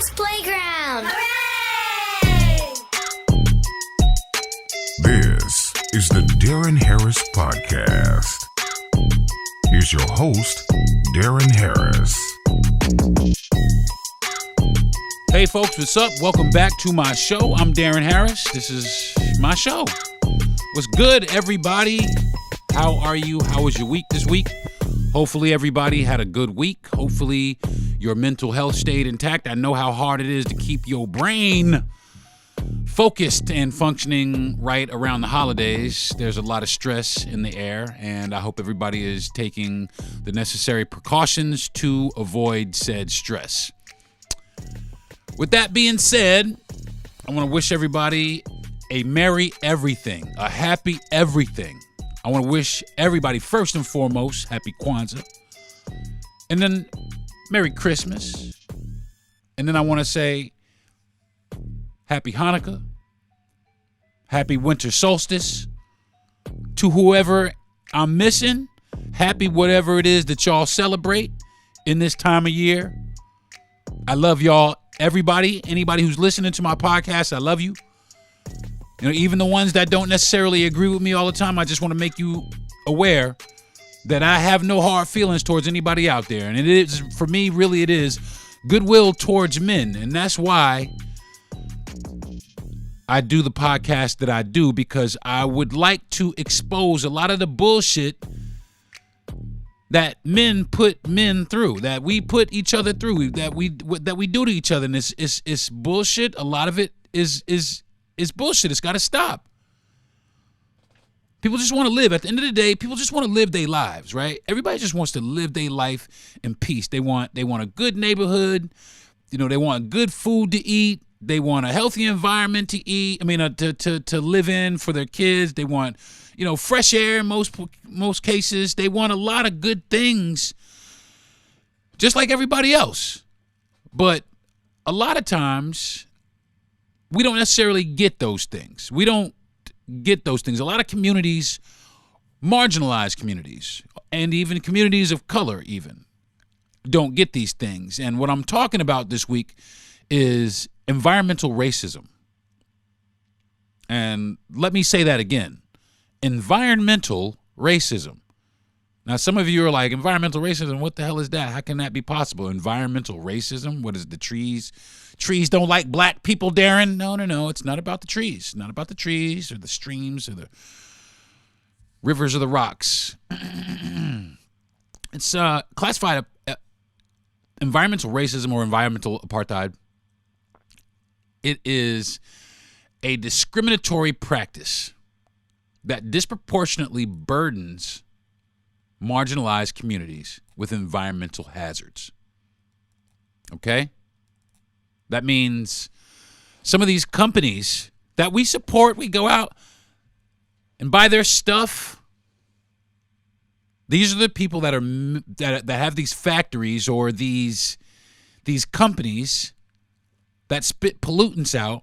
Kids Playground. Hooray! This is the Deron Harris Podcast. Here's your host, Deron Harris. Hey folks, what's up? Welcome back to my show. I'm Deron Harris. This is my show. What's good, everybody? How are you? How was your week this week? Hopefully everybody had a good week. Hopefully your mental health stayed intact. I know how hard it is to keep your brain focused and functioning right around the holidays. There's a lot of stress in the air, and I hope everybody is taking the necessary precautions to avoid said stress. With that being said, I want to wish everybody a merry everything, a happy everything. I want to wish everybody, first and foremost, happy Kwanzaa, and then Merry Christmas, and then I want to say happy Hanukkah, happy winter solstice. To whoever I'm missing, happy whatever it is that y'all celebrate in this time of year. I love y'all. Everybody, anybody who's listening to my podcast, I love you. You know, even the ones that don't necessarily agree with me all the time, I just want to make you aware that I have no hard feelings towards anybody out there. And it is, for me, really it is goodwill towards men. And that's why I do the podcast that I do, because I would like to expose a lot of the bullshit that men put men through, that we put each other through, that we do to each other. And it's bullshit. A lot of it is bullshit. It's got to stop. People just want to live. At the end of the day, people just want to live their lives, right? Everybody just wants to live their life in peace. They want a good neighborhood. You know, they want good food to eat. They want a healthy environment to eat. To live in for their kids. They want, fresh air in most cases. They want a lot of good things, just like everybody else. But a lot of times, we don't necessarily get those things. We don't get those things. A lot of communities, marginalized communities, and even communities of color even, don't get these things. And what I'm talking about this week is environmental racism. And let me say that again. Environmental racism. Now, some of you are like, environmental racism, what the hell is that? How can that be possible? Environmental racism? What is the trees? Trees don't like black people, Deron? No. It's not about the trees. Not about the trees or the streams or the rivers or the rocks. It's classified environmental racism or environmental apartheid. It is a discriminatory practice that disproportionately burdens marginalized communities with environmental hazards. Okay? That means some of these companies that we support, we go out and buy their stuff. These are the people that have these factories or these companies that spit pollutants out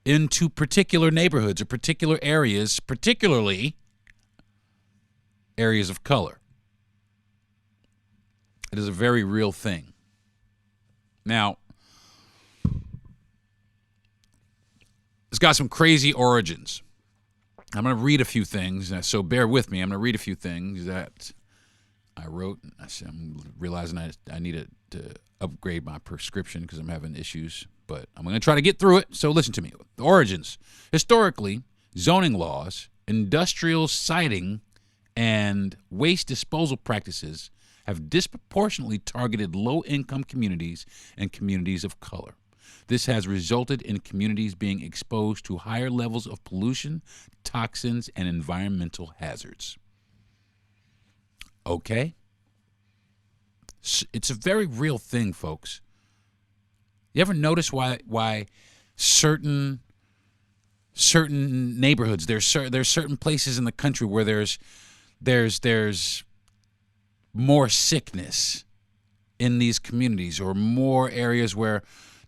into particular neighborhoods or particular areas, particularly areas of color. It is a very real thing. Now, it's got some crazy origins. I'm going to read a few things, so bear with me. I'm going to read a few things that I wrote. I'm realizing I need to upgrade my prescription because I'm having issues, but I'm going to try to get through it, so listen to me. The origins. Historically, zoning laws, industrial siting, and waste disposal practices have disproportionately targeted low-income communities and communities of color. This has resulted in communities being exposed to higher levels of pollution, toxins, and environmental hazards. Okay? It's a very real thing, folks. You ever notice why certain neighborhoods, there's certain places in the country where there's more sickness in these communities, or more areas where,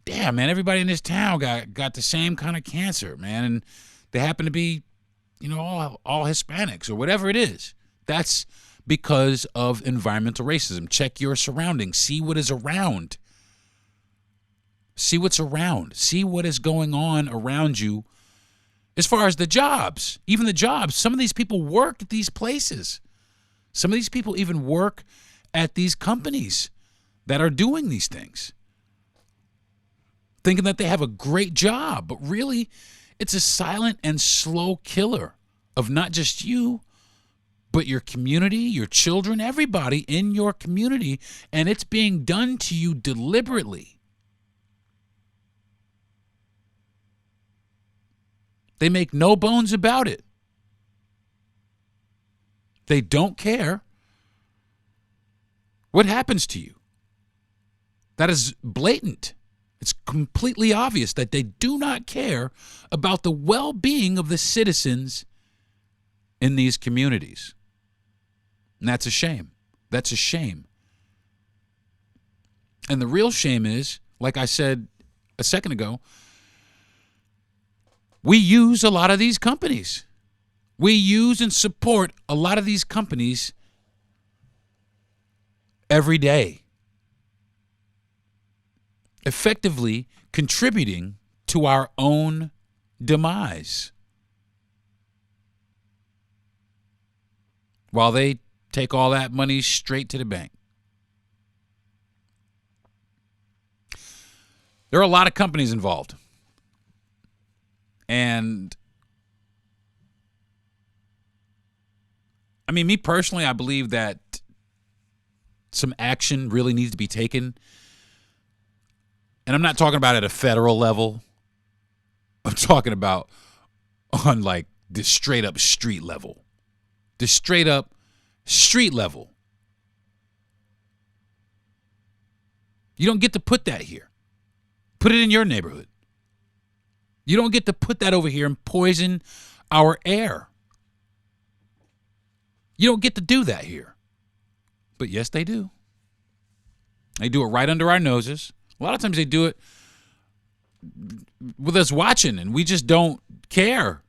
damn, man, everybody in this town got the same kind of cancer, man, and they happen to be, all Hispanics or whatever it is. That's because of environmental racism. Check your surroundings. See what is around. See what's around. See what is going on around you as far as the jobs. Even the jobs. Some of these people work at these places. Some of these people even work at these companies that are doing these things, thinking that they have a great job, but really it's a silent and slow killer of not just you, but your community, your children, everybody in your community, and it's being done to you deliberately. They make no bones about it. They don't care what happens to you. That is blatant. It's completely obvious that they do not care about the well-being of the citizens in these communities. And that's a shame. That's a shame. And the real shame is, like I said a second ago, we use a lot of these companies. We use and support a lot of these companies every day, effectively contributing to our own demise, while they take all that money straight to the bank. There are a lot of companies involved. And I mean, me personally, I believe that some action really needs to be taken. And I'm not talking about at a federal level. I'm talking about on like the straight up street level. The straight up street level. You don't get to put that here. Put it in your neighborhood. You don't get to put that over here and poison our air. You don't get to do that here. But yes, they do. They do it right under our noses. A lot of times they do it with us watching, and we just don't care.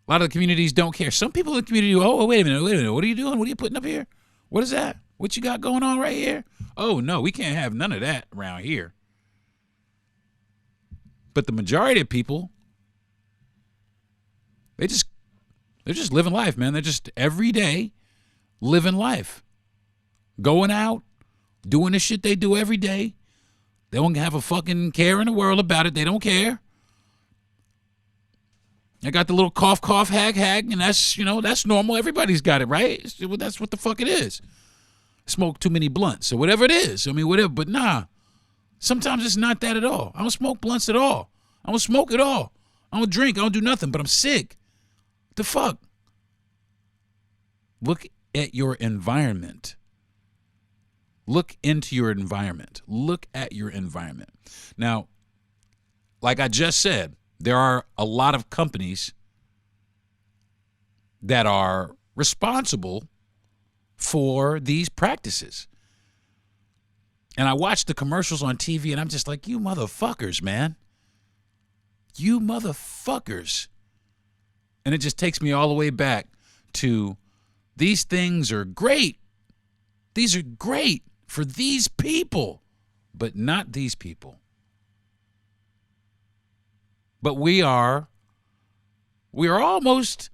A lot of the communities don't care. Some people in the community go, oh, wait a minute. What are you doing? What are you putting up here? What is that? What you got going on right here? Oh, no, we can't have none of that around here. But the majority of people, they're just living life, man. They're just every day living life. Going out, doing the shit they do every day. They don't have a fucking care in the world about it. They don't care. I got the little cough, cough, hag, and that's, that's normal. Everybody's got it, right? That's what the fuck it is. Smoke too many blunts or whatever it is. I mean, whatever. But nah, sometimes it's not that at all. I don't smoke blunts at all. I don't smoke at all. I don't drink. I don't do nothing, but I'm sick. What the fuck? Look at your environment. Look into your environment. Look at your environment. Now, like I just said, there are a lot of companies that are responsible for these practices. And I watch the commercials on TV and I'm just like, you motherfuckers, man. You motherfuckers. And it just takes me all the way back to these things are great. These are great for these people, but not these people. But we're almost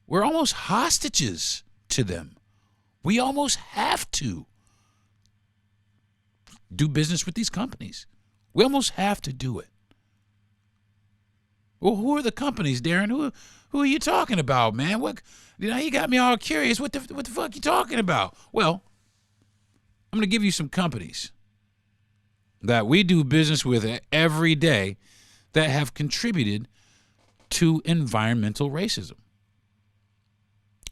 hostages to them. We almost have to do business with these companies. We almost have to do it. Well, who are the companies, Deron? Who are you talking about, man? What? You got me all curious. What the fuck you talking about? Well, I'm going to give you some companies that we do business with every day that have contributed to environmental racism.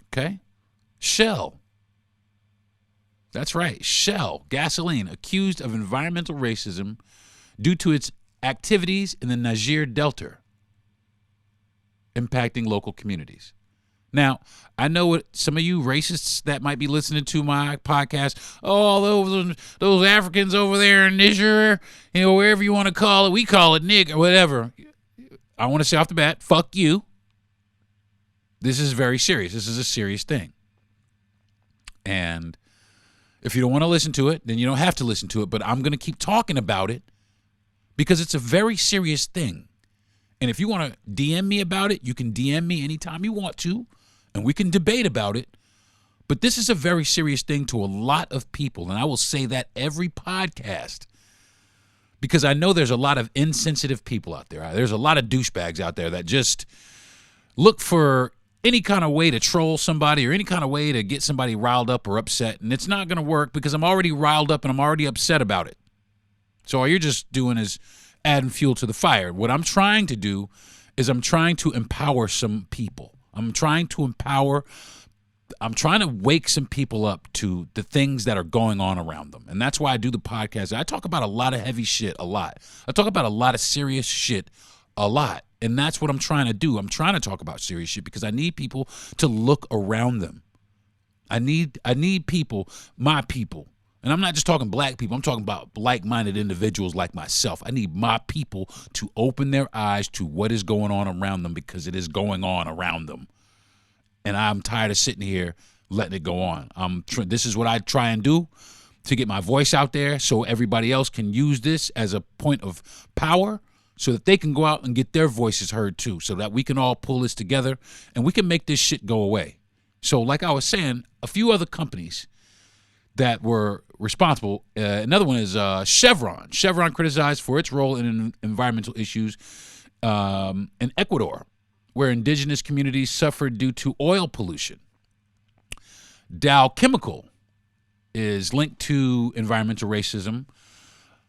Okay? Shell. That's right. Shell gasoline accused of environmental racism due to its activities in the Niger Delta, impacting local communities. Now, I know what some of you racists that might be listening to my podcast, those Africans over there in Niger, wherever you want to call it, we call it nigger, whatever. I want to say off the bat, fuck you. This is very serious. This is a serious thing. And if you don't want to listen to it, then you don't have to listen to it, but I'm going to keep talking about it because it's a very serious thing. And if you want to DM me about it, you can DM me anytime you want to, and we can debate about it. But this is a very serious thing to a lot of people, and I will say that every podcast, because I know there's a lot of insensitive people out there. There's a lot of douchebags out there that just look for any kind of way to troll somebody or any kind of way to get somebody riled up or upset, and it's not going to work because I'm already riled up and I'm already upset about it. So all you're just doing is adding fuel to the fire. What I'm trying to do is I'm trying to empower some people. I'm trying to wake some people up to the things that are going on around them. And that's why I do the podcast. I talk about a lot of heavy shit a lot. I talk about a lot of serious shit a lot. And that's what I'm trying to do. I'm trying to talk about serious shit because I need people to look around them. I need people, my people. And I'm not just talking black people. I'm talking about like-minded individuals like myself. I need my people to open their eyes to what is going on around them because it is going on around them. And I'm tired of sitting here letting it go on. This is what I try and do to get my voice out there so everybody else can use this as a point of power so that they can go out and get their voices heard too, so that we can all pull this together and we can make this shit go away. So like I was saying, a few other companies that were responsible. Another one is Chevron. Chevron criticized for its role in environmental issues in Ecuador, where indigenous communities suffered due to oil pollution. Dow Chemical is linked to environmental racism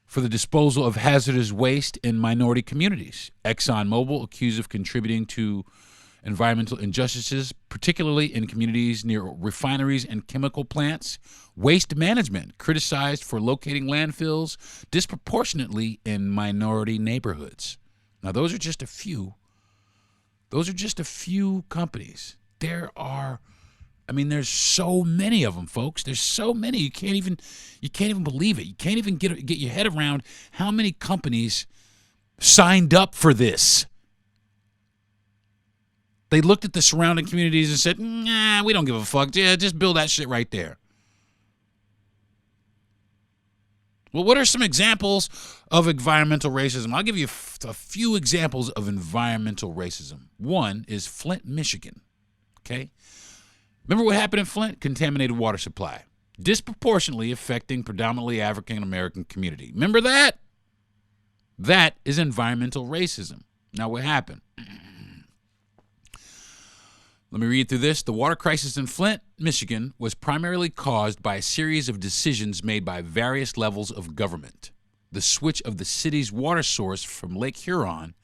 for the disposal of hazardous waste in minority communities. ExxonMobil accused of contributing to environmental injustices, particularly in communities near refineries and chemical plants. Waste management criticized for locating landfills disproportionately in minority neighborhoods. Now, those are just a few. Those are just a few companies. There's so many of them, folks. There's so many. You can't even believe it. You can't even get your head around how many companies signed up for this. They looked at the surrounding communities and said, nah, we don't give a fuck. Yeah, just build that shit right there. Well, what are some examples of environmental racism? I'll give you a few examples of environmental racism. One is Flint, Michigan. Okay? Remember what happened in Flint? Contaminated water supply. Disproportionately affecting predominantly African-American community. Remember that? That is environmental racism. Now, what happened? Let me read through this. The water crisis in Flint, Michigan, was primarily caused by a series of decisions made by various levels of government. The switch of the city's water source from Lake Huron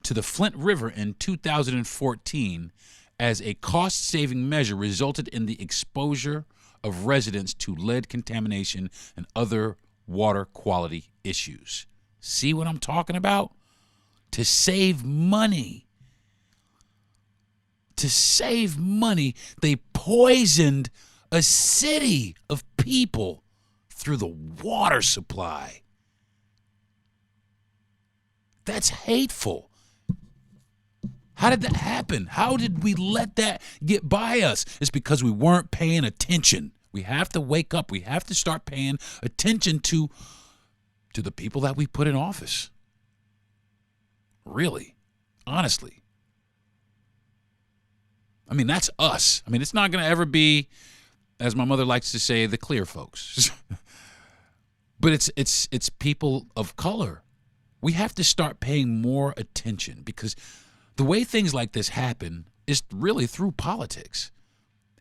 to the Flint River in 2014 as a cost-saving measure resulted in the exposure of residents to lead contamination and other water quality issues. See what I'm talking about? To save money. To save money, they poisoned a city of people through the water supply. That's hateful. How did that happen? How did we let that get by us? It's because we weren't paying attention. We have to wake up. We have to start paying attention to the people that we put in office. Really, honestly. I mean, that's us. I mean, it's not going to ever be, as my mother likes to say, the clear folks. But it's people of color. We have to start paying more attention because the way things like this happen is really through politics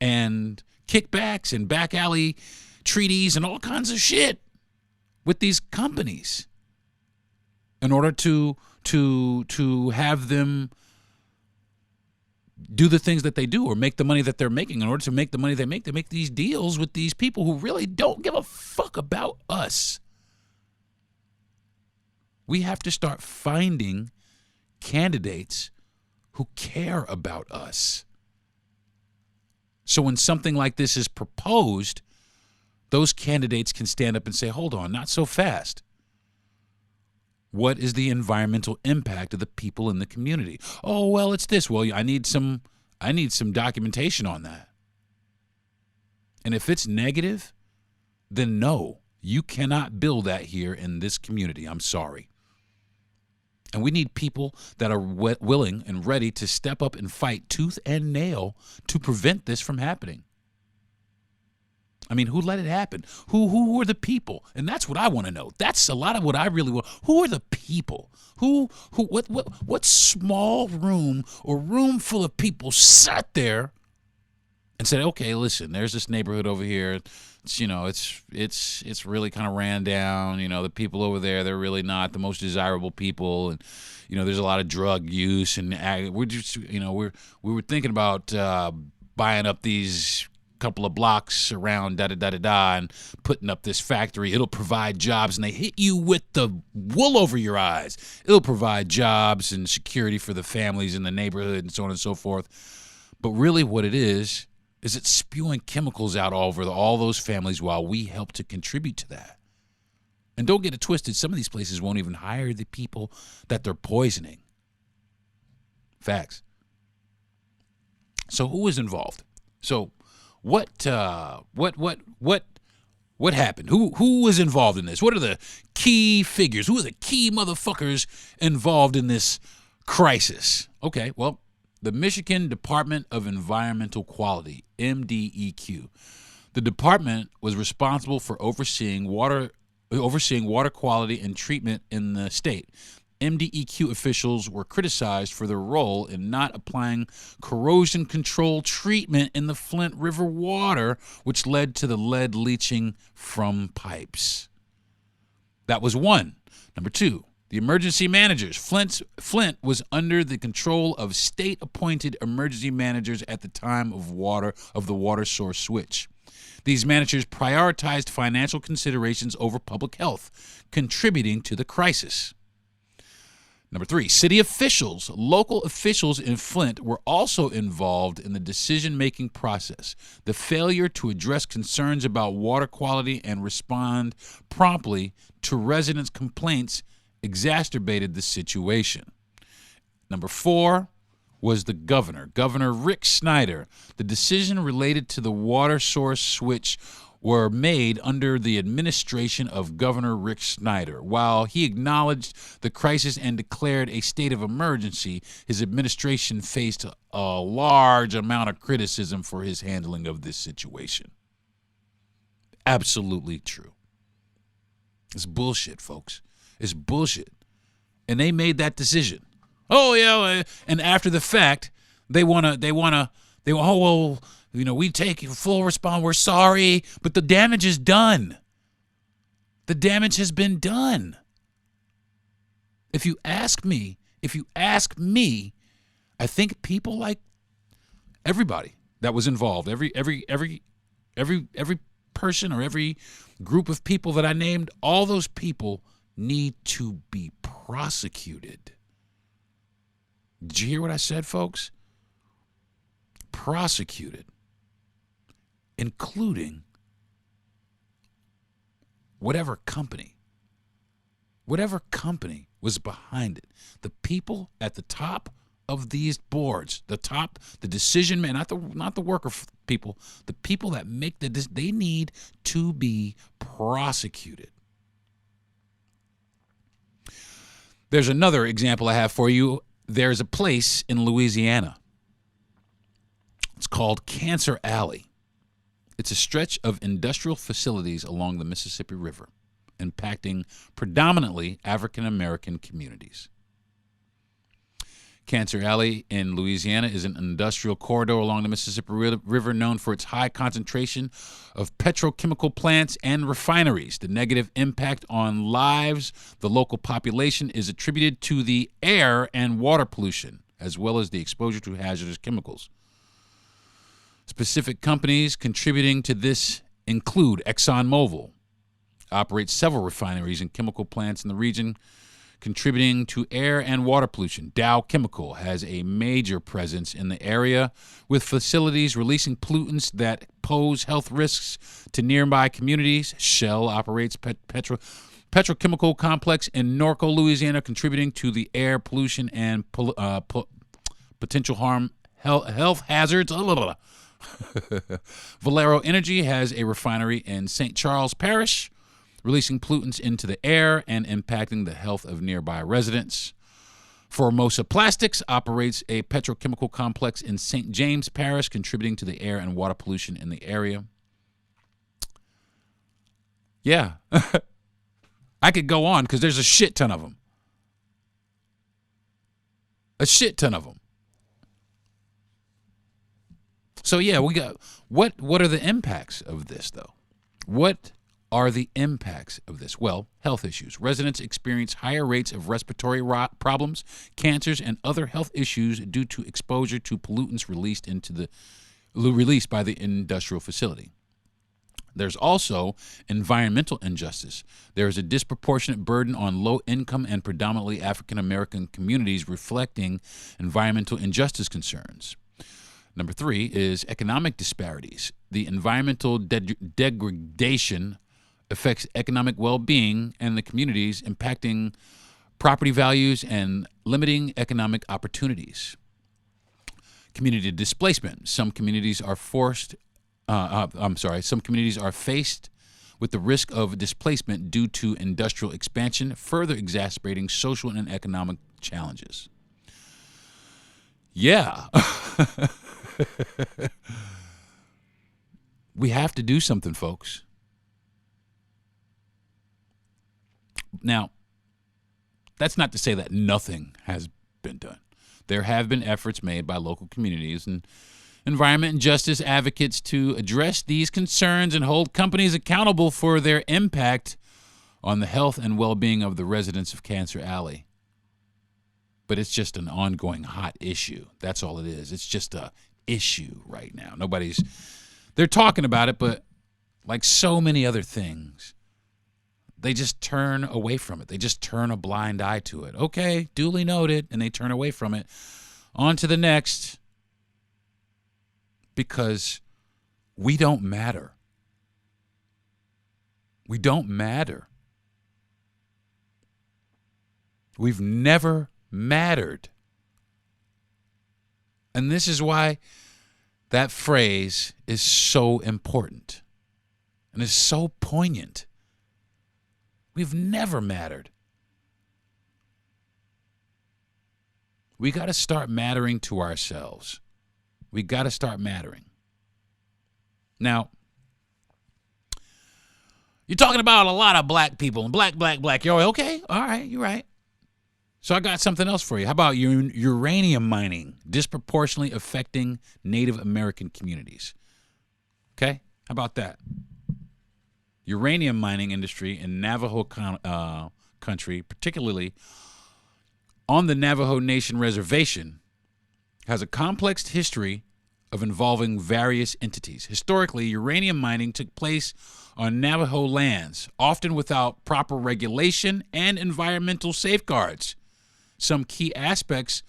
and kickbacks and back alley treaties and all kinds of shit with these companies in order to have them do the things that they do or make the money that they're making. In order to make the money they make these deals with these people who really don't give a fuck about us. We have to start finding candidates who care about us. So when something like this is proposed, those candidates can stand up and say, hold on, not so fast. What is the environmental impact of the people in the community? Oh, well, it's this. Well, I need some documentation on that. And if it's negative, then no, you cannot build that here in this community. I'm sorry. And we need people that are willing and ready to step up and fight tooth and nail to prevent this from happening. I mean, who let it happen? Who are the people? And that's what I want to know. That's a lot of what I really want. Who are the people? What small room or room full of people sat there and said, okay, listen, there's this neighborhood over here. It's really kind of ran down. The people over there, they're really not the most desirable people, and there's a lot of drug use, and we're just we were thinking about buying up these couple of blocks around and putting up this factory. It'll provide jobs, and they hit you with the wool over your eyes. It'll provide jobs and security for the families in the neighborhood and so on and so forth. But really what it is it's spewing chemicals out all over all those families while we help to contribute to that. And don't get it twisted, some of these places won't even hire the people that they're poisoning. Facts. So who is involved? So what happened? Who was involved in this? What are the key figures? Who are the key motherfuckers involved in this crisis? Okay, well, the Michigan Department of Environmental Quality, MDEQ. The department was responsible for overseeing water quality and treatment in the state. MDEQ officials were criticized for their role in not applying corrosion control treatment in the Flint River water, which led to the lead leaching from pipes. That was one. Number two, the emergency managers. Flint was under the control of state-appointed emergency managers at the time of the water source switch. These managers prioritized financial considerations over public health, contributing to the crisis. Number three, city officials. Local officials in Flint were also involved in the decision-making process. The failure to address concerns about water quality and respond promptly to residents' complaints exacerbated the situation. Number four was the governor, Governor Rick Snyder. The decision related to the water source switch were made under the administration of Governor Rick Snyder. While he acknowledged the crisis and declared a state of emergency, his administration faced a large amount of criticism for his handling of this situation. Absolutely true. It's bullshit, folks. It's bullshit. And they made that decision. Oh, yeah. And after the fact, we take full response. We're sorry, but the damage is done. The damage has been done. If you ask me, I think people like everybody that was involved, every person or every group of people that I named, all those people need to be prosecuted. Did you hear what I said, folks? Prosecuted. Including whatever company was behind it. The people at the top of these boards, the decision man, not the worker people, the people that make they need to be prosecuted. There's another example I have for you. There's a place in Louisiana. It's called Cancer Alley. It's a stretch of industrial facilities along the Mississippi River, impacting predominantly African-American communities. Cancer Alley in Louisiana is an industrial corridor along the Mississippi River known for its high concentration of petrochemical plants and refineries. The negative impact on lives, the local population, is attributed to the air and water pollution, as well as the exposure to hazardous chemicals. Specific companies contributing to this include ExxonMobil, operates several refineries and chemical plants in the region, contributing to air and water pollution. Dow Chemical has a major presence in the area, with facilities releasing pollutants that pose health risks to nearby communities. Shell operates petrochemical complex in Norco, Louisiana, contributing to the air pollution and potential health hazards. Valero Energy has a refinery in St. Charles Parish, releasing pollutants into the air and impacting the health of nearby residents. Formosa Plastics operates a petrochemical complex in St. James Parish, contributing to the air and water pollution in the area. Yeah. I could go on because there's a shit ton of them. A shit ton of them. So yeah, we got what are the impacts of this though? What are the impacts of this? Well, health issues. Residents experience higher rates of respiratory problems, cancers, and other health issues due to exposure to pollutants released by the industrial facility. There's also environmental injustice. There is a disproportionate burden on low-income and predominantly African-American communities, reflecting environmental injustice concerns. Number 3 is economic disparities. The environmental degradation affects economic well-being and the communities, impacting property values and limiting economic opportunities. Community displacement. Some communities are faced with the risk of displacement due to industrial expansion, further exacerbating social and economic challenges. Yeah. We have to do something, folks. Now, that's not to say that nothing has been done. There have been efforts made by local communities and environment and justice advocates to address these concerns and hold companies accountable for their impact on the health and well-being of the residents of Cancer Alley. But it's just an ongoing hot issue. That's all it is. It's just a issue right now. They're talking about it, but like so many other things, they just turn away from it. They just turn a blind eye to it. Okay, duly noted, and they turn away from it. On to the next, because we don't matter. We don't matter. We've never mattered. And this is why that phrase is so important and is so poignant. We've never mattered. We got to start mattering to ourselves. We got to start mattering. Now, you're talking about a lot of black people and black. You're okay. All right. You're right. So I got something else for you. How about uranium mining disproportionately affecting Native American communities? Okay. How about that? Uranium mining industry in Navajo country, particularly on the Navajo Nation reservation, has a complex history of involving various entities. Historically, uranium mining took place on Navajo lands, often without proper regulation and environmental safeguards. Some key aspects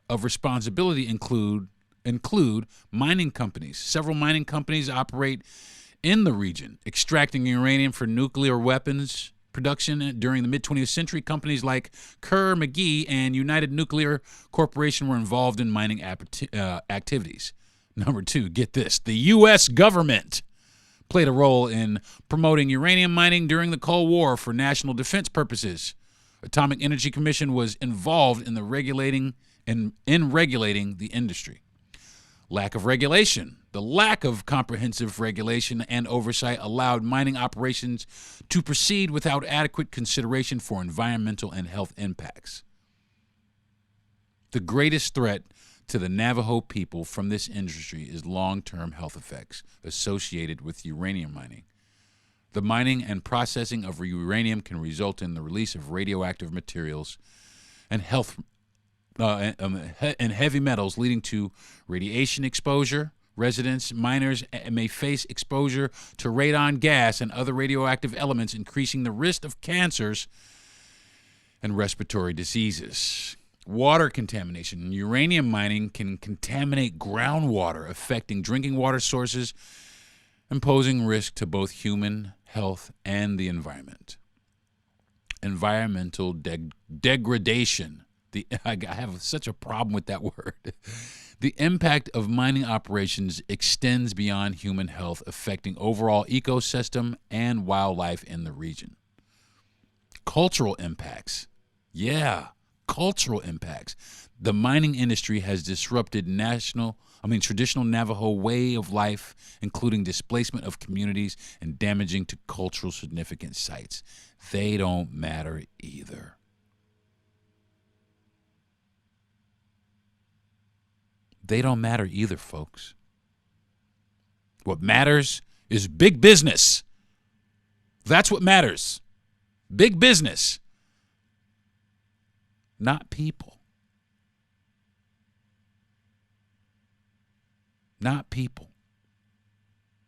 of responsibility include mining companies. Several mining companies operate in the region, extracting uranium for nuclear weapons production during the mid-20th century. Companies like Kerr, McGee, and United Nuclear Corporation were involved in mining activities. Number 2, get this. The U.S. government played a role in promoting uranium mining during the Cold War for national defense purposes. Atomic Energy Commission was involved in regulating the industry. Lack of regulation. The lack of comprehensive regulation and oversight allowed mining operations to proceed without adequate consideration for environmental and health impacts. The greatest threat to the Navajo people from this industry is long-term health effects associated with uranium mining. The mining and processing of uranium can result in the release of radioactive materials and and heavy metals, leading to radiation exposure. Residents, miners may face exposure to radon gas and other radioactive elements, increasing the risk of cancers and respiratory diseases. Water contamination. Uranium mining can contaminate groundwater, affecting drinking water sources and posing risk to both human health and the environment. Environmental degradation. I have such a problem with that word. The impact of mining operations extends beyond human health, affecting overall ecosystem and wildlife in the region. Cultural impacts. Yeah, cultural impacts. The mining industry has disrupted traditional Navajo way of life, including displacement of communities and damaging to cultural significant sites. They don't matter either. They don't matter either, folks. What matters is big business. That's what matters. Big business. Not people. Not people.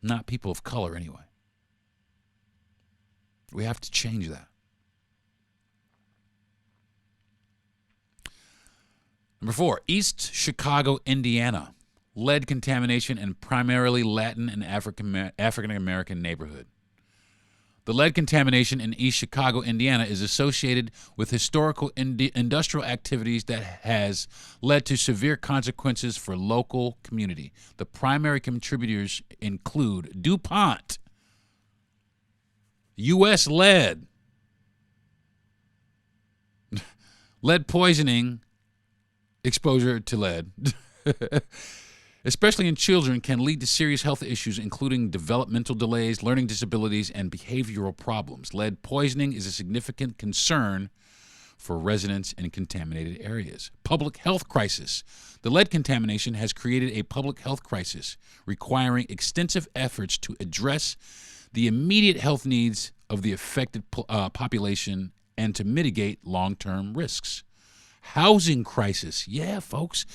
Not people of color, anyway. We have to change that. Number 4, East Chicago, Indiana. Lead contamination in primarily Latin and African-American neighborhood. The lead contamination in East Chicago, Indiana is associated with historical industrial activities that has led to severe consequences for local community. The primary contributors include DuPont, U.S. lead, lead poisoning, exposure to lead, especially in children, can lead to serious health issues, including developmental delays, learning disabilities, and behavioral problems. Lead poisoning is a significant concern for residents in contaminated areas. Public health crisis. The lead contamination has created a public health crisis requiring extensive efforts to address the immediate health needs of the affected population and to mitigate long-term risks. Housing crisis. Yeah, folks.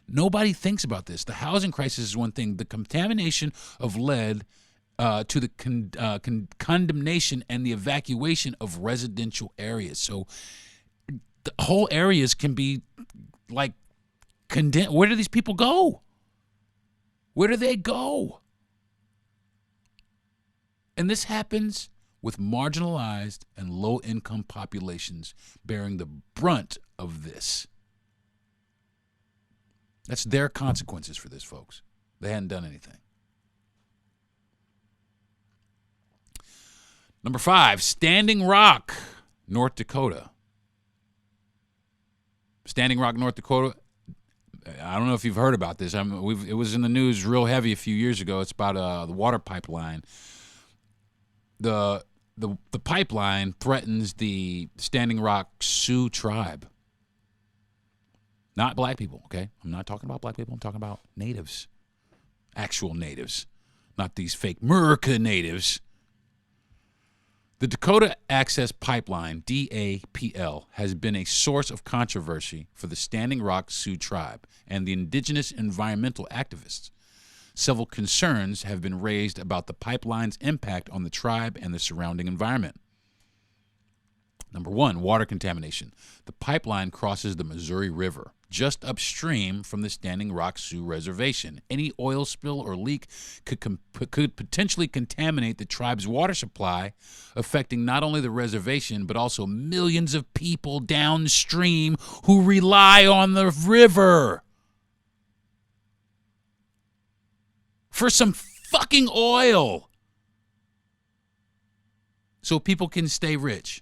Nobody thinks about this. The housing crisis is one thing. The contamination of lead to the condemnation and the evacuation of residential areas. So the whole areas can be like condemned. Where do these people go? Where do they go? And this happens with marginalized and low-income populations bearing the brunt of this. That's their consequences for this, folks. They hadn't done anything. Number 5, Standing Rock, North Dakota. Standing Rock, North Dakota. I don't know if you've heard about this. It was in the news real heavy a few years ago. It's about the water pipeline. The pipeline threatens the Standing Rock Sioux tribe. Not black people, okay? I'm not talking about black people. I'm talking about natives. Actual natives. Not these fake Merca natives. The Dakota Access Pipeline, DAPL, has been a source of controversy for the Standing Rock Sioux tribe and the indigenous environmental activists. Several concerns have been raised about the pipeline's impact on the tribe and the surrounding environment. Number 1, water contamination. The pipeline crosses the Missouri River just upstream from the Standing Rock Sioux Reservation. Any oil spill or leak could potentially contaminate the tribe's water supply, affecting not only the reservation but also millions of people downstream who rely on the river for some fucking oil so people can stay rich.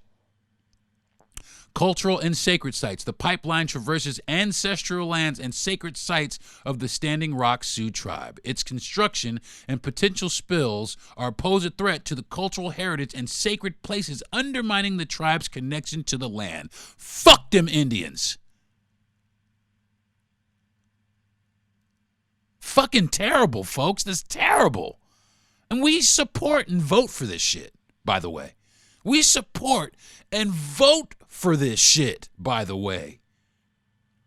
Cultural and sacred sites. The pipeline traverses ancestral lands and sacred sites of the Standing Rock Sioux tribe. Its construction and potential spills pose a threat to the cultural heritage and sacred places, undermining the tribe's connection to the land. Fuck them Indians. Fucking terrible, folks. That's terrible. And we support and vote for this shit, by the way. We support and vote for this shit, by the way.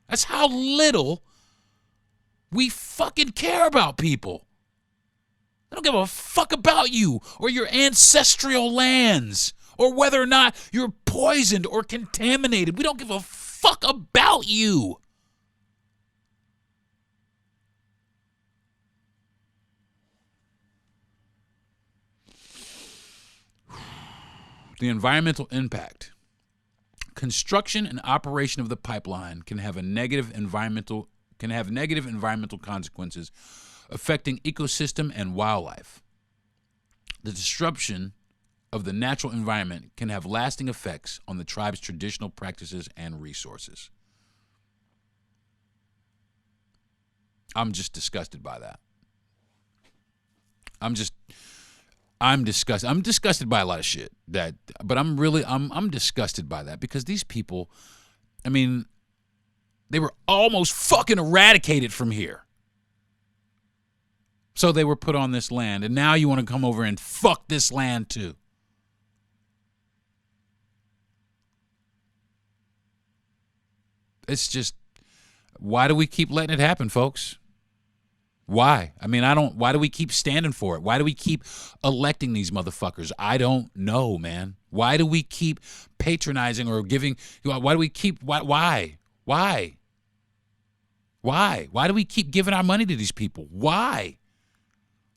That's how little we fucking care about people. I don't give a fuck about you or your ancestral lands or whether or not you're poisoned or contaminated. We don't give a fuck about you. The environmental impact. Construction and operation of the pipeline can have negative environmental consequences affecting ecosystem and wildlife. The disruption of the natural environment can have lasting effects on the tribe's traditional practices and resources. I'm just disgusted by that. I'm disgusted. I'm disgusted by a lot of shit but I'm disgusted by that because these people, I mean, they were almost fucking eradicated from here. So they were put on this land, and now you want to come over and fuck this land too. It's just, why do we keep letting it happen, folks? Why? I mean, why do we keep standing for it? Why do we keep electing these motherfuckers? I don't know, man. Why do we keep patronizing or giving, why do we keep, why? Why do we keep giving our money to these people? Why?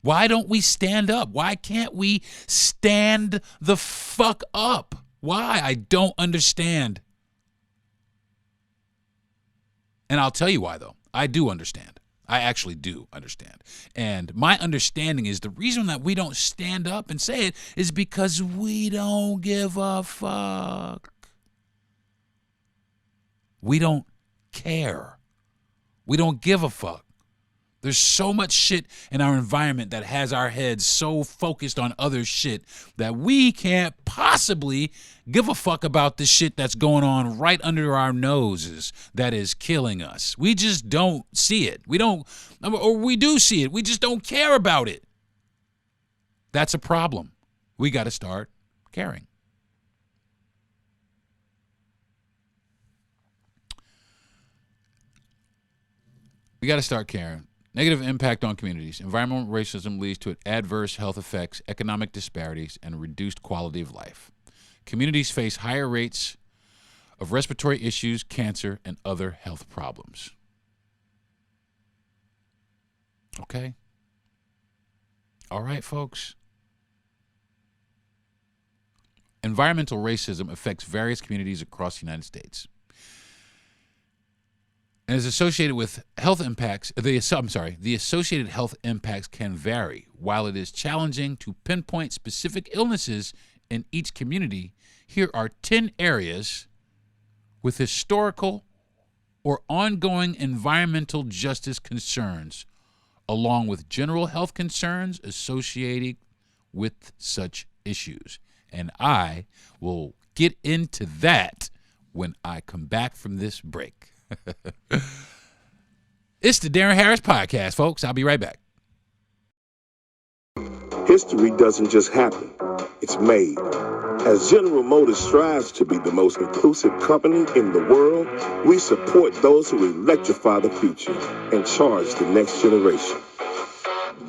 Why don't we stand up? Why can't we stand the fuck up? Why? I don't understand. And I'll tell you why, though. I do understand. I actually do understand. And my understanding is the reason that we don't stand up and say it is because we don't give a fuck. We don't care. We don't give a fuck. There's so much shit in our environment that has our heads so focused on other shit that we can't possibly give a fuck about the shit that's going on right under our noses that is killing us. We just don't see it. We don't, or we do see it. We just don't care about it. That's a problem. We got to start caring. We got to start caring. Negative impact on communities. Environmental racism leads to adverse health effects, economic disparities, and reduced quality of life. Communities face higher rates of respiratory issues, cancer, and other health problems. Okay? All right, folks. Environmental racism affects various communities across the United States and is associated with health impacts. The associated health impacts can vary. While it is challenging to pinpoint specific illnesses in each community, here are 10 areas with historical or ongoing environmental justice concerns, along with general health concerns associated with such issues. And I will get into that when I come back from this break. It's the Deron Harris Podcast, folks. I'll be right back. History doesn't just happen, it's made. As General Motors strives to be the most inclusive company in the world, we support those who electrify the future and charge the next generation.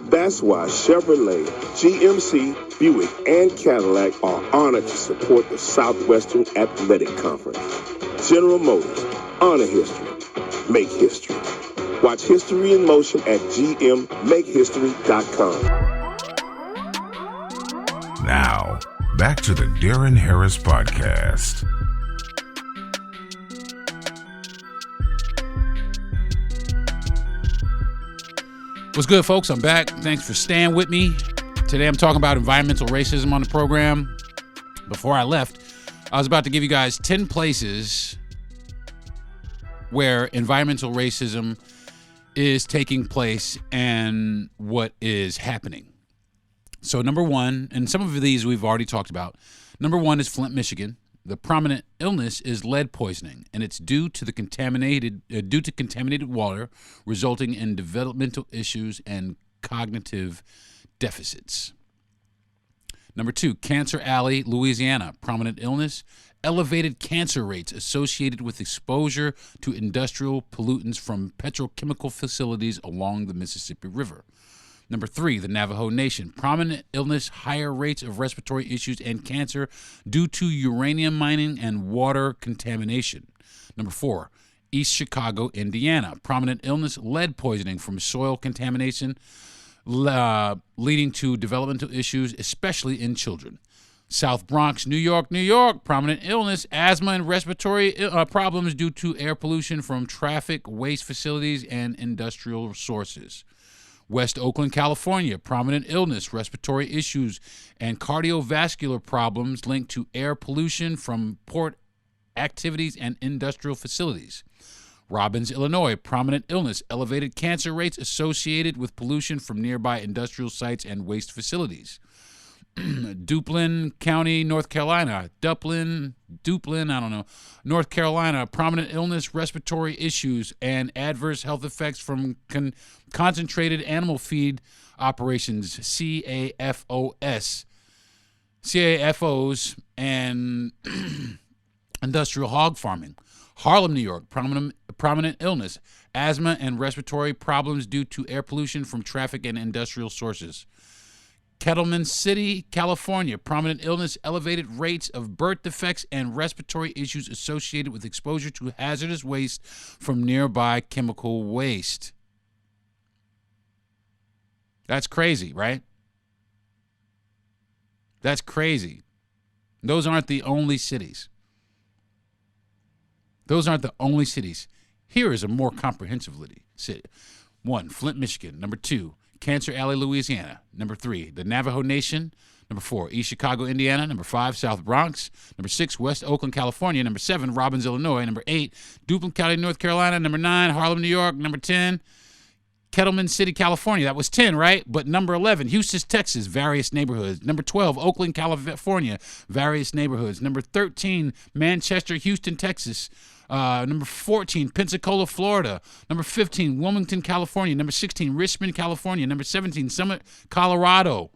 That's why Chevrolet, GMC, Buick, and Cadillac are honored to support the Southwestern Athletic Conference. General Motors, honor history, make history. Watch History in Motion at gmmakehistory.com. Now, back to the Deron Harris Podcast. What's good, folks? I'm back. Thanks for staying with me. Today I'm talking about environmental racism on the program. Before I left, I was about to give you guys 10 places where environmental racism is taking place and what is happening. So number one, and some of these we've already talked about. Number one is Flint, Michigan. The prominent illness is lead poisoning, and it's due to contaminated water, resulting in developmental issues and cognitive deficits. Number two, Cancer Alley, Louisiana. Prominent illness, elevated cancer rates associated with exposure to industrial pollutants from petrochemical facilities along the Mississippi River. Number three, the Navajo Nation. Prominent illness, higher rates of respiratory issues and cancer due to uranium mining and water contamination. Number four, East Chicago, Indiana. Prominent illness, lead poisoning from soil contamination, leading to developmental issues, especially in children. South Bronx, New York, New York. Prominent illness, asthma and respiratory problems due to air pollution from traffic, waste facilities, and industrial sources. West Oakland, California. Prominent illness, respiratory issues, and cardiovascular problems linked to air pollution from port activities and industrial facilities. Robbins, Illinois, prominent illness, elevated cancer rates associated with pollution from nearby industrial sites and waste facilities. Duplin County, North Carolina. Duplin, I don't know. North Carolina, prominent illness, respiratory issues, and adverse health effects from concentrated animal feed operations, CAFOs, and industrial hog farming. Harlem, New York, prominent illness, asthma, and respiratory problems due to air pollution from traffic and industrial sources. Kettleman City, California, prominent illness, elevated rates of birth defects, and respiratory issues associated with exposure to hazardous waste from nearby chemical waste. That's crazy, right? That's crazy. Those aren't the only cities. Here is a more comprehensive city. 1, Flint, Michigan. Number 2, Cancer Alley, Louisiana. Number 3, the Navajo Nation. Number 4, East Chicago, Indiana. Number 5, South Bronx. Number 6, West Oakland, California. Number 7, Robbins, Illinois. Number 8, Duplin County, North Carolina. Number 9, Harlem, New York. Number 10, Kettleman City, California. That was 10, right? But number 11, Houston, Texas, various neighborhoods. Number 12, Oakland, California, various neighborhoods. Number 13, Manchester, Houston, Texas. Number 14, Pensacola, Florida. Number 15, Wilmington, California. Number 16, Richmond, California. Number 17, Summit, Colorado.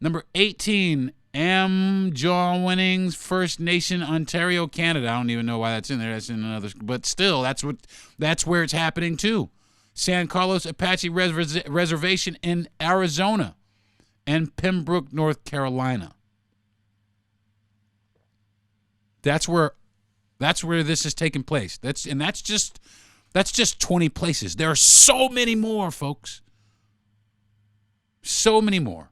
Number 18, Amjowinnings First Nation, Ontario, Canada. I don't even know why that's in there. That's in another, but still, that's where it's happening too. San Carlos Apache Reservation in Arizona, and Pembroke, North Carolina. That's where this is taking place. That's just 20 places. There are so many more, folks. So many more.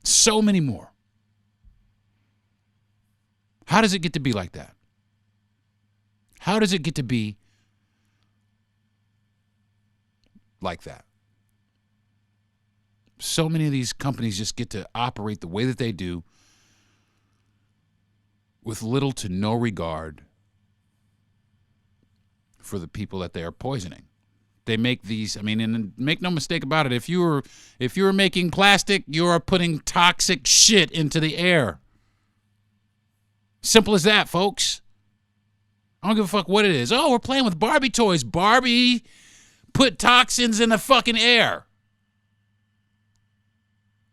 So many more. How does it get to be like that? How does it get to be like that? So many of these companies just get to operate the way that they do with little to no regard for the people that they are poisoning. They make these, and make no mistake about it, if you were making plastic, you are putting toxic shit into the air. Simple as that, folks. I don't give a fuck what it is. Oh, we're playing with Barbie toys. Barbie put toxins in the fucking air.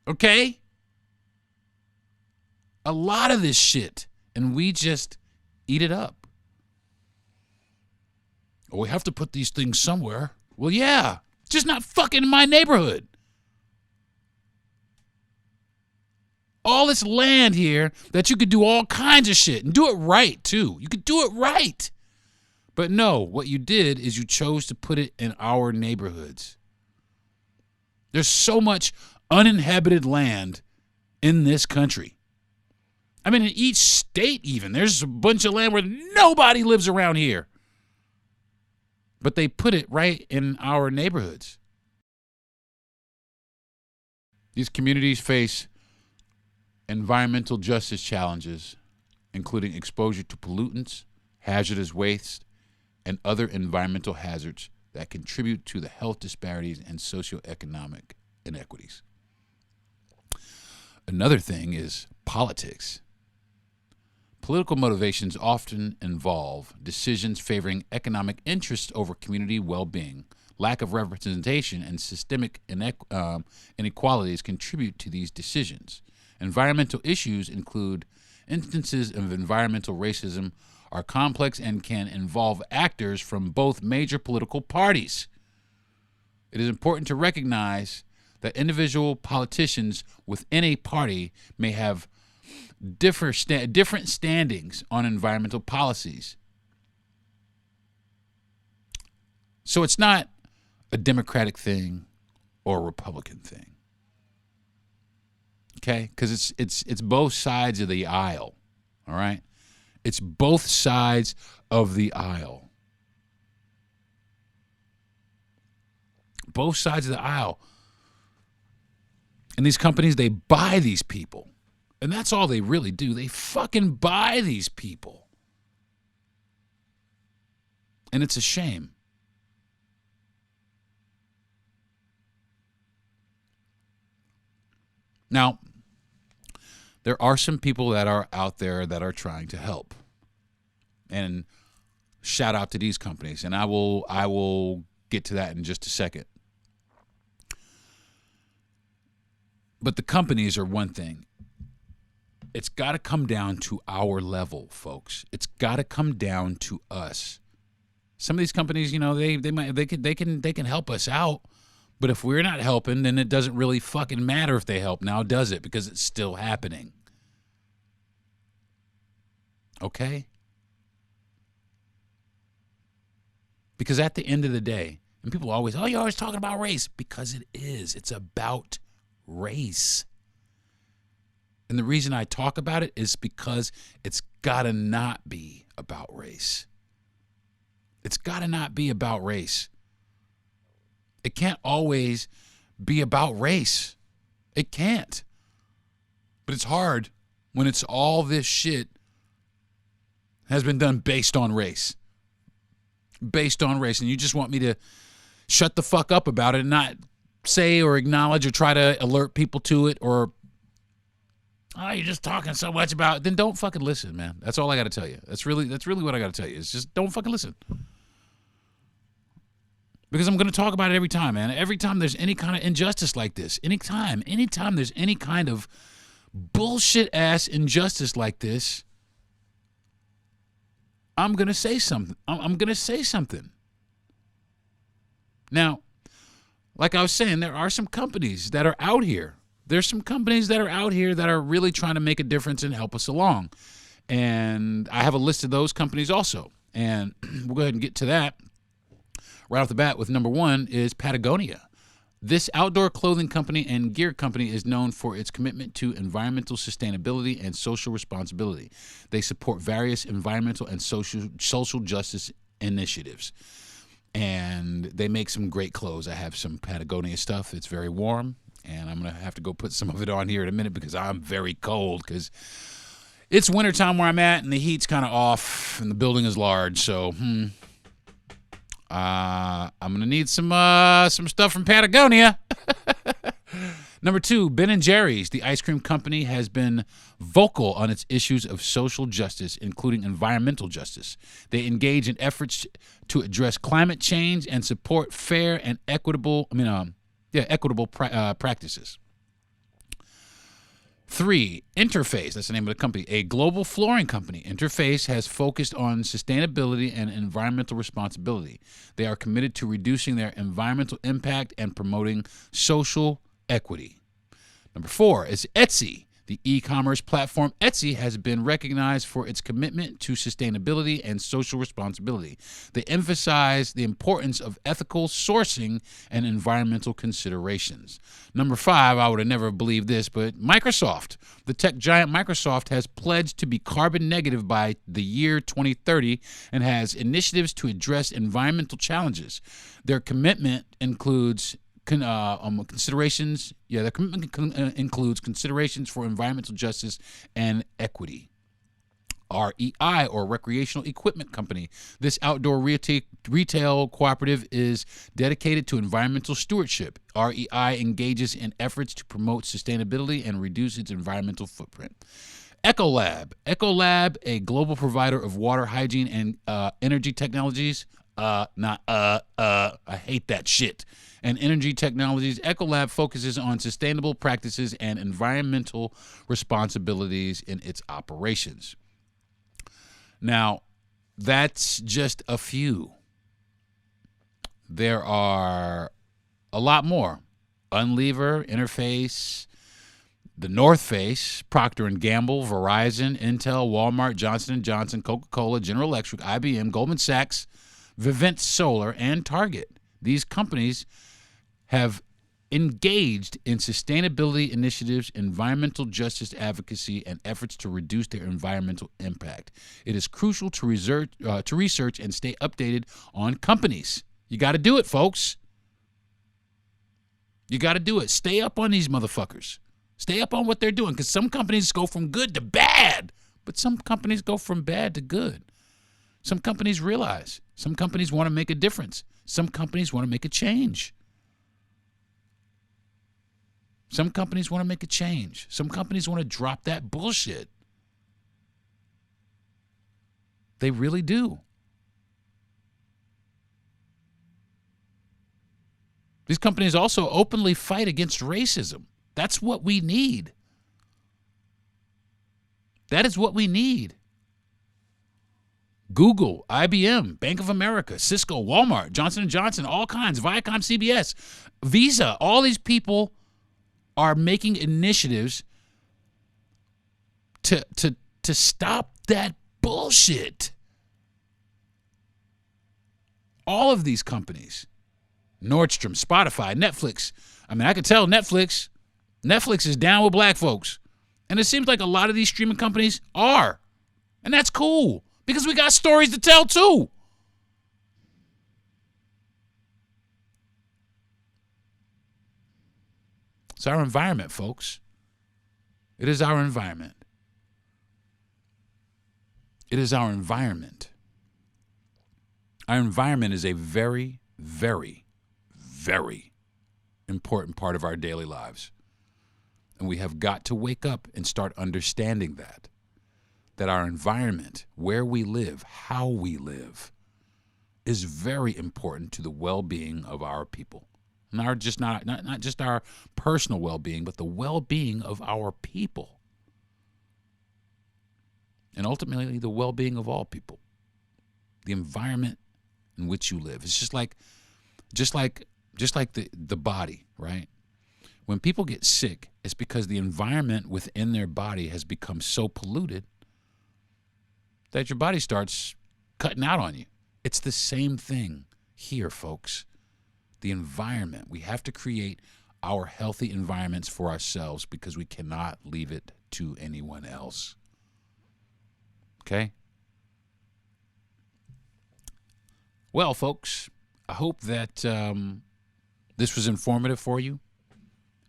Okay? A lot of this shit, and we just eat it up. Oh, we have to put these things somewhere. Well, yeah, just not fucking in my neighborhood. All this land here that you could do all kinds of shit and do it right, too. You could do it right. But no, what you did is you chose to put it in our neighborhoods. There's so much uninhabited land in this country. In each state even, there's a bunch of land where nobody lives around here. But they put it right in our neighborhoods. These communities face environmental justice challenges, including exposure to pollutants, hazardous waste, and other environmental hazards that contribute to the health disparities and socioeconomic inequities. Another thing is politics. Political motivations often involve decisions favoring economic interests over community well-being. Lack of representation and systemic inequalities contribute to these decisions. Environmental issues include instances of environmental racism are complex and can involve actors from both major political parties. It is important to recognize that individual politicians within a party may have different standings on environmental policies. So it's not a Democratic thing or a Republican thing. Okay? Because it's both sides of the aisle. All right? It's both sides of the aisle. Both sides of the aisle. And these companies, they buy these people. And that's all they really do. They fucking buy these people. And it's a shame. Now, there are some people that are out there that are trying to help. And shout out to these companies. And I will get to that in just a second. But the companies are one thing. It's got to come down to our level, folks. It's got to come down to us. Some of these companies, they can help us out, but if we're not helping, then it doesn't really fucking matter if they help now, does it? Because it's still happening. Okay? Because at the end of the day, and people always, you're always talking about race, because it is. It's about race. And the reason I talk about it is because it's got to not be about race. It's got to not be about race. It can't always be about race. It can't. But it's hard when it's all this shit has been done based on race. Based on race. And you just want me to shut the fuck up about it and not say or acknowledge or try to alert people to it, or you're just talking so much about it. Then don't fucking listen, man. That's all I got to tell you. That's really what I got to tell you. It's just don't fucking listen. Because I'm going to talk about it every time, man. Every time there's any kind of injustice like this, anytime there's any kind of bullshit-ass injustice like this, I'm going to say something. I'm going to say something. Now, like I was saying, there are some companies that are out here. There's some companies that are out here that are really trying to make a difference and help us along. And I have a list of those companies also. And we'll go ahead and get to that. Right off the bat with number one is Patagonia. This outdoor clothing company and gear company is known for its commitment to environmental sustainability and social responsibility. They support various environmental and social justice initiatives. And they make some great clothes. I have some Patagonia stuff. It's very warm. And I'm going to have to go put some of it on here in a minute because I'm very cold because it's wintertime where I'm at and the heat's kind of off and the building is large. So, I'm going to need some stuff from Patagonia. Number two, Ben & Jerry's, the ice cream company, has been vocal on its issues of social justice, including environmental justice. They engage in efforts to address climate change and support fair and equitable practices. Three, Interface, that's the name of the company, a global flooring company. Interface has focused on sustainability and environmental responsibility. They are committed to reducing their environmental impact and promoting social equity. Number four is Etsy. The e-commerce platform Etsy has been recognized for its commitment to sustainability and social responsibility. They emphasize the importance of ethical sourcing and environmental considerations. Number five, I would have never believed this, but Microsoft. The tech giant Microsoft has pledged to be carbon negative by the year 2030 and has initiatives to address environmental challenges. Their commitment includes considerations. Yeah, their commitment includes considerations for environmental justice and equity. REI, or Recreational Equipment Company. This outdoor retail cooperative is dedicated to environmental stewardship. REI engages in efforts to promote sustainability and reduce its environmental footprint. Ecolab, a global provider of water, hygiene, and energy technologies. I hate that shit. And energy technologies. Ecolab focuses on sustainable practices and environmental responsibilities in its operations. Now, that's just a few. There are a lot more. Unilever, Interface, The North Face, Procter & Gamble, Verizon, Intel, Walmart, Johnson & Johnson, Coca-Cola, General Electric, IBM, Goldman Sachs, Vivint Solar, and Target. These companies have engaged in sustainability initiatives, environmental justice advocacy, and efforts to reduce their environmental impact. It is crucial to research and stay updated on companies. You got to do it, folks. You got to do it. Stay up on these motherfuckers. Stay up on what they're doing, because some companies go from good to bad, but some companies go from bad to good. Some companies realize. Some companies want to make a difference. Some companies want to make a change. Some companies want to make a change. Some companies want to drop that bullshit. They really do. These companies also openly fight against racism. That's what we need. That is what we need. Google, IBM, Bank of America, Cisco, Walmart, Johnson & Johnson, all kinds, Viacom, CBS, Visa, all these people are making initiatives to stop that bullshit. All of these companies, Nordstrom, Spotify, Netflix. I mean, I could tell Netflix is down with black folks. And it seems like a lot of these streaming companies are. And that's cool, because we got stories to tell too. It's our environment, folks. It is our environment. It is our environment. Our environment is a very, very, very important part of our daily lives. And we have got to wake up and start understanding that our environment, where we live, how we live, is very important to the well-being of our people. Not just our personal well-being, but the well-being of our people. And ultimately, the well-being of all people. The environment in which you live. It's just like the body, right? When people get sick, it's because the environment within their body has become so polluted that your body starts cutting out on you. It's the same thing here, folks. The environment. We have to create our healthy environments for ourselves, because we cannot leave it to anyone else. Okay? Well, folks, I hope that this was informative for you.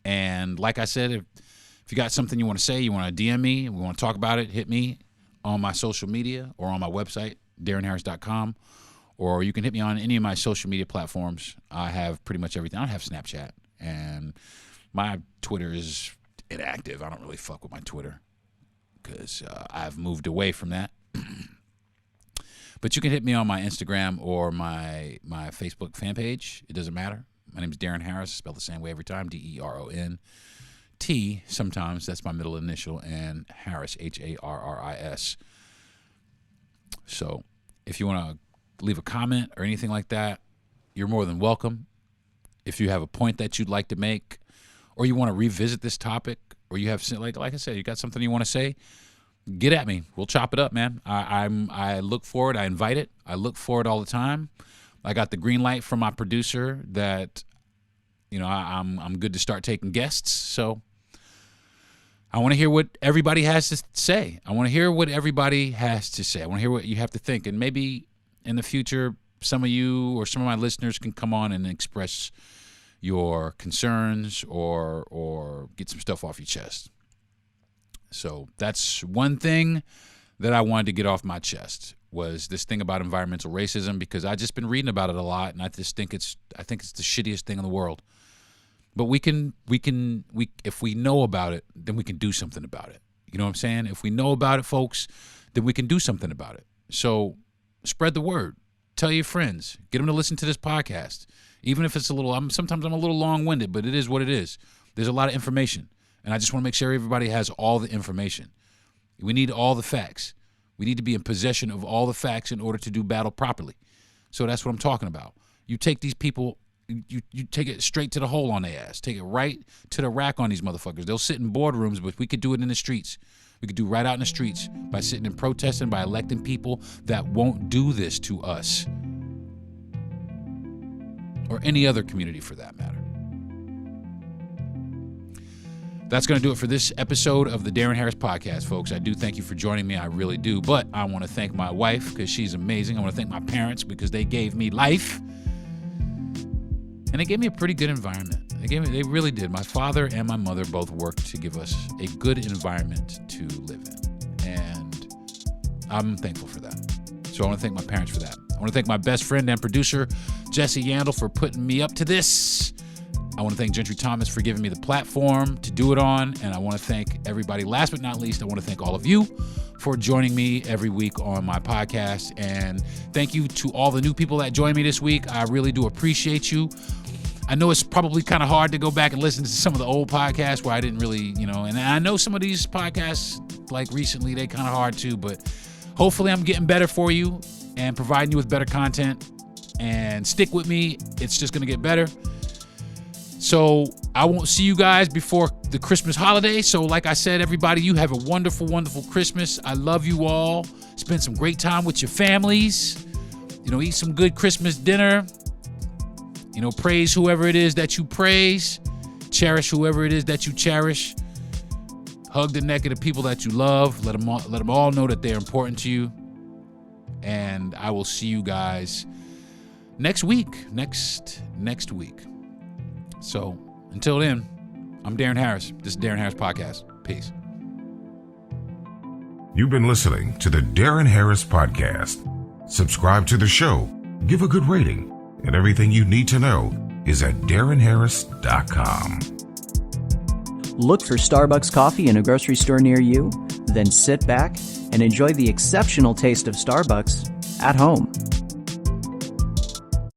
And like I said, if you got something you want to say, you want to DM me, we want to talk about it, hit me on my social media or on my website, DeronHarris.com. Or you can hit me on any of my social media platforms. I have pretty much everything. I don't have Snapchat. And my Twitter is inactive. I don't really fuck with my Twitter because I've moved away from that. But you can hit me on my Instagram or my Facebook fan page. It doesn't matter. My name is Deron Harris, spelled the same way every time, Deron. T, sometimes, that's my middle initial, and Harris, Harris. So if you want to leave a comment or anything like that, you're more than welcome. If you have a point that you'd like to make, or you want to revisit this topic, or you have, like I said, you got something you want to say, get at me. We'll chop it up, man. I look forward. I invite it. I look forward all the time. I got the green light from my producer that, I'm good to start taking guests. So I want to hear what everybody has to say. I want to hear what you have to think. And maybe in the future, some of you or some of my listeners can come on and express your concerns or get some stuff off your chest. So that's one thing that I wanted to get off my chest, was this thing about environmental racism, because I've just been reading about it a lot, and I think it's the shittiest thing in the world. But we if we know about it, then we can do something about it. You know what I'm saying? If we know about it, folks, then we can do something about it. So spread the word. Tell your friends. Get them to listen to this podcast. Even if it's sometimes I'm a little long-winded, but it is what it is. There's a lot of information, and I just want to make sure everybody has all the information. We need all the facts. We need to be in possession of all the facts in order to do battle properly. So that's what I'm talking about. You take these people, you take it straight to the hole on their ass. Take it right to the rack on these motherfuckers. They'll sit in boardrooms, but we could do it in the streets. We could do right out in the streets by sitting and protesting, by electing people that won't do this to us or any other community for that matter. That's going to do it for this episode of the Deron Harris Podcast, folks. I do thank you for joining me. I really do. But I want to thank my wife because she's amazing. I want to thank my parents because they gave me life. And they gave me a pretty good environment. They really did. My father and my mother both worked to give us a good environment to live in. And I'm thankful for that. So I want to thank my parents for that. I want to thank my best friend and producer, Jesse Yandel, for putting me up to this. I want to thank Gentry Thomas for giving me the platform to do it on. And I want to thank everybody. Last but not least, I want to thank all of you for joining me every week on my podcast. And thank you to all the new people that joined me this week. I really do appreciate you. I know it's probably kind of hard to go back and listen to some of the old podcasts where I didn't really, and I know some of these podcasts, like recently, they kind of hard too, but hopefully I'm getting better for you and providing you with better content. And stick with me. It's just going to get better. So I won't see you guys before the Christmas holiday. So like I said, everybody, you have a wonderful, wonderful Christmas. I love you all. Spend some great time with your families. Eat some good Christmas dinner. Praise whoever it is that you praise. Cherish whoever it is that you cherish. Hug the neck of the people that you love. Let them all know that they're important to you. And I will see you guys next week. Next week. So until then, I'm Darren Harris. This is Darren Harris Podcast. Peace. You've been listening to the Darren Harris Podcast. Subscribe to the show, give a good rating, and everything you need to know is at DarrenHarris.com. Look for Starbucks coffee in a grocery store near you, then sit back and enjoy the exceptional taste of Starbucks at home.